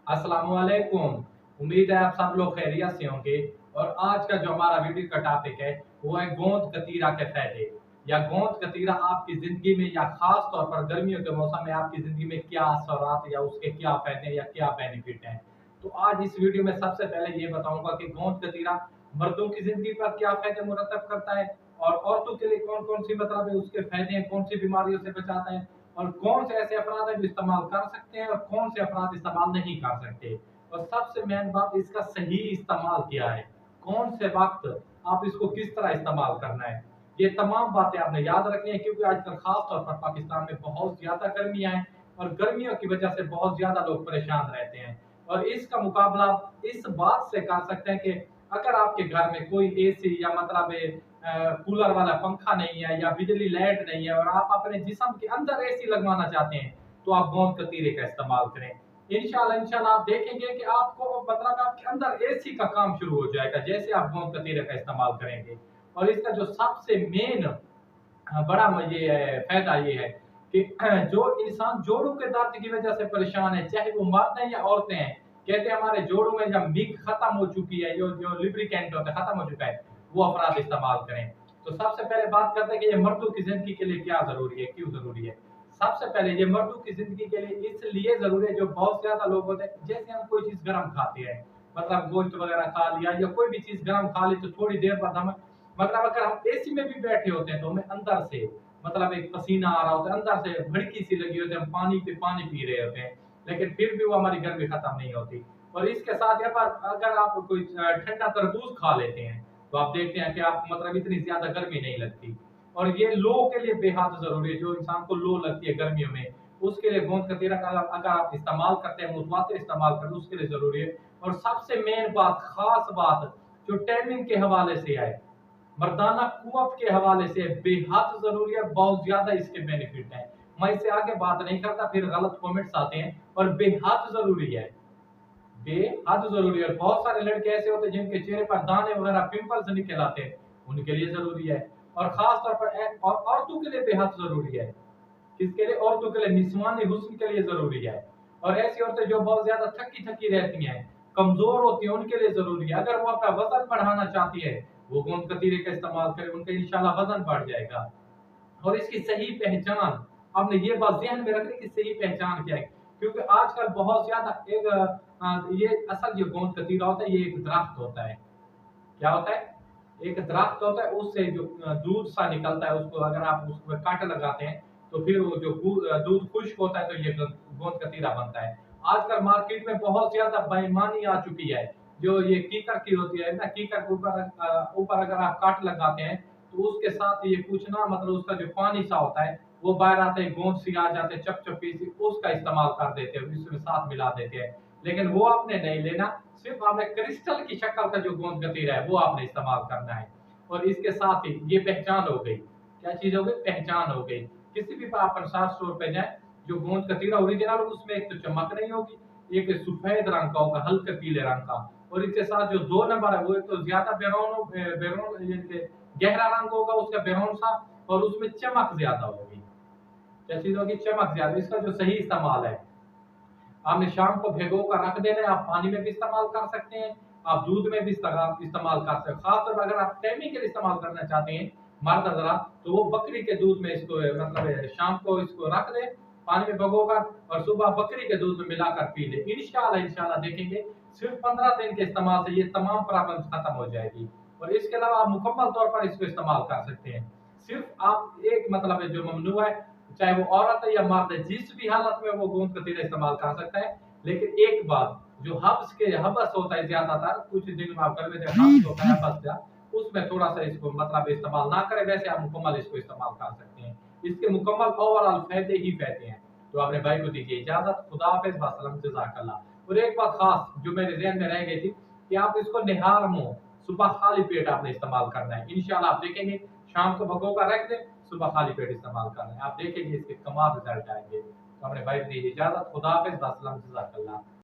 अस्सलाम वालेकुम। उम्मीद है आप सब लोग खैरियत से होंगे। और आज का जो हमारा वीडियो का टॉपिक है वो है गोंद कतीरा के फायदे, या गोंद कतीरा आपकी जिंदगी में या खास तौर पर गर्मियों के मौसम में आपकी जिंदगी में क्या असरात या उसके क्या फायदे या क्या बेनिफिट हैं। तो आज इस वीडियो में सबसे पहले ये बताऊंगा कि गोंद कतीरा मर्दों की जिंदगी पर क्या फायदे मुरतब करता है, और औरतों के लिए कौन कौन सी मतलब है उसके फायदे हैं, कौन सी बीमारियों से बचाता है, और कौन से ऐसे अफराद हैं जो इस्तेमाल कर सकते हैं और कौन से अफराद इस्तेमाल नहीं कर सकते। और सबसे मेन बात, इसका सही इस्तेमाल क्या है, कौन से वक्त आप इसको किस तरह इस्तेमाल करना है। ये तमाम बातें आपने याद रखनी है, क्योंकि आजकल खास तौर पर पाकिस्तान में बहुत ज्यादा गर्मियां हैं और गर्मियों की वजह से बहुत ज्यादा लोग परेशान रहते हैं। और इसका मुकाबला आप इस बात से कर सकते हैं कि अगर आपके घर में कोई एसी या मतलब कूलर वाला पंखा नहीं है या बिजली लाइट नहीं है और आप अपने जिस्म के अंदर एसी लगवाना चाहते हैं, तो आप गोंद कतीरे का इस्तेमाल करें। इंशाल्लाह इंशाल्लाह आप देखेंगे कि आपको मतलब आपके अंदर एसी का काम शुरू हो जाएगा जैसे आप गोंद कतीरे का इस्तेमाल करेंगे। और इसका जो सबसे मेन बड़ा ये फायदा ये है कि जो इंसान जोड़ों के दर्द की वजह से परेशान है, चाहे वो मर्द हैं या औरतें हैं, कहते हैं हमारे जोड़ों में जब मिक खत्म हो चुकी है, जो जो लिब्रिकेंट होता है खत्म हो चुका है, वो अफराद इस्तेमाल करें। तो सबसे पहले बात करते हैं कि ये मर्दों की जिंदगी के लिए क्या जरूरी है, क्यों जरूरी है। सबसे पहले ये मर्दों की जिंदगी के लिए इसलिए जरूरी है, जो बहुत ज्यादा लोग होते हैं, जैसे हम कोई चीज गर्म खाते हैं, मतलब गोश्त वगैरह खा लिया या कोई भी चीज गर्म खा ली, तो थोड़ी देर बाद हम मतलब अगर हम एसी में भी बैठे होते हैं तो हमें अंदर से मतलब एक पसीना आ रहा होता है, अंदर से भड़की सी लगी होती है, हम पानी पे पानी पी रहे होते हैं, लेकिन फिर भी वो हमारी गर्मी खत्म नहीं होती। और इसके साथ यहाँ पर अगर आप कोई ठंडा तरबूज खा लेते हैं, तो आप देखते हैं कि आपको मतलब इतनी ज्यादा गर्मी नहीं लगती। और ये लो के लिए बेहद जरूरी है, जो इंसान को लो लगती है गर्मियों में, उसके लिए गोंद कतीरा का अगर आप इस्तेमाल करते हैं, मुतवातिर इस्तेमाल करें, उसके लिए जरूरी है। और सबसे मेन बात, खास बात, जो टाइमिंग के हवाले से है, मर्दाना कुव्वत के हवाले से बेहद जरूरी है, बहुत ज्यादा इसके बेनिफिट हैं। मैं इससे आगे बात नहीं करता, फिर गलत कमेंट्स आते हैं। और बेहद जरूरी है, बेहद जरूरी है। बहुत सारे लड़के ऐसे होते हैं जिनके चेहरे पर दाने वगैरह पिंपल्स निकल आते हैं, उनके लिए जरूरी है। और खास तौर पर और औरतों के लिए बेहद जरूरी है। किसके लिए? औरतों के लिए, निस्वानी हुस्न के लिए जरूरी है। और ऐसी औरतें जो बहुत ज्यादा थकी थकी रहती हैं, कमजोर होती हैं, उनके लिए जरूरी है। अगर वो अपना वजन बढ़ाना चाहती है, वो गोंद कतीरे का इस्तेमाल करें, उनका इंशाल्लाह वजन बढ़ जाएगा। और इसकी सही पहचान, आपने ये बात ध्यान में रखनी कि सही पहचान क्या है, क्योंकि आजकल बहुत ज्यादा एक ये असल जो गोंद कतीरा होता है, ये एक दरख्त होता है। क्या होता है? एक दरख्त होता है, उससे जो दूध सा निकलता है, उसको अगर आप उसमें कांटे लगाते हैं, तो फिर वो जो दूध खुश्क होता है, तो ये गोंद कतीरा बनता है। आजकल मार्केट में बहुत ज्यादा बेईमानी आ चुकी है। जो ये कीकर की होती है ना, कीकर के ऊपर ऊपर अगर आप काट लगाते हैं, तो उसके साथ ये कुछ ना मतलब उसका जो पानी सा होता है, वो बाहर आते हैं, गोंद सी आ जाते हैं, चपचपी सी, उसका इस्तेमाल कर देते हैं, इसमें साथ मिला देते हैं। लेकिन वो आपने नहीं लेना, सिर्फ आपने क्रिस्टल की शक्ल का जो गोंद कतीरा है वो आपने इस्तेमाल करना है। और इसके साथ ही ये पहचान हो गई, क्या चीज हो गई? पहचान हो गई। किसी भी आप प्रसाद स्टोर पे जाए, जो गोंद कतीरा ओरिजिनल, उसमें एक तो चमक नहीं होगी, एक सफेद रंग का होगा, हल्के पीले रंग का। और इसके साथ जो 2 नंबर है, वो एक तो ज्यादा बेरोन बेरोन गहरा रंग होगा उसका, बेरोन सा, और उसमें चमक ज्यादा होगी। क्या चीज होगी? चमक ज्यादा। इसका जो सही इस्तेमाल है, आपने शाम को भिगो कर रख देना है। आप पानी में भी इस्तेमाल कर सकते हैं, आप दूध में भी इस्तेमाल कर सकते हैं। खासतौर पर अगर आप टाइमिंग के लिए इस्तेमाल करना चाहते हैं मर्द हजरात, तो वो बकरी के दूध में इसको मतलब शाम को इसको रख दे पानी में भिगोकर, और सुबह बकरी के दूध में मिलाकर पी ले। इंशाल्लाह इंशाल्लाह देखेंगे सिर्फ 15 दिन के इस्तेमाल से ये तमाम प्रॉब्लम खत्म हो जाएगी। और इसके अलावा आप मुकम्मल तौर पर इसको इस्तेमाल कर सकते हैं। सिर्फ आप एक मतलब है जो ममनू है, चाहे वो औरत है या मर्द है, जिस भी हालत में वो गोंद कतीरा इस्तेमाल कर सकता है। लेकिन एक बात, जो हबस होता है, ज्यादातर कुछ दिन में आप कर हब्स होता है, हबस का, उसमें थोड़ा सा इसको मतलब इस्तेमाल ना करें, वैसे आप मुकम्मल इसको इस्तेमाल कर सकते हैं। इसके मुकम्मल ओवरऑल फायदे ही फायदे हैं। तो अपने भाई को दीजिए इजाजत। खुदा हाफिज, वसलम, जजाकल्लाह। और एक बात खास जो मेरे जहन में रह गई थी, कि आप इसको निहार मुंह सुबह खाली पेट आपने इस्तेमाल करना है। इंशाल्लाह आप देखेंगे, शाम को भगो कर रख दें, सुबह खाली पेट इस्तेमाल करना है, आप देखेंगे इसके कमाल रिजल्ट आएंगे। तो अपने भाई को दीजिए इजाजत। खुदा हाफिज, वसलम, जजाकल्लाह।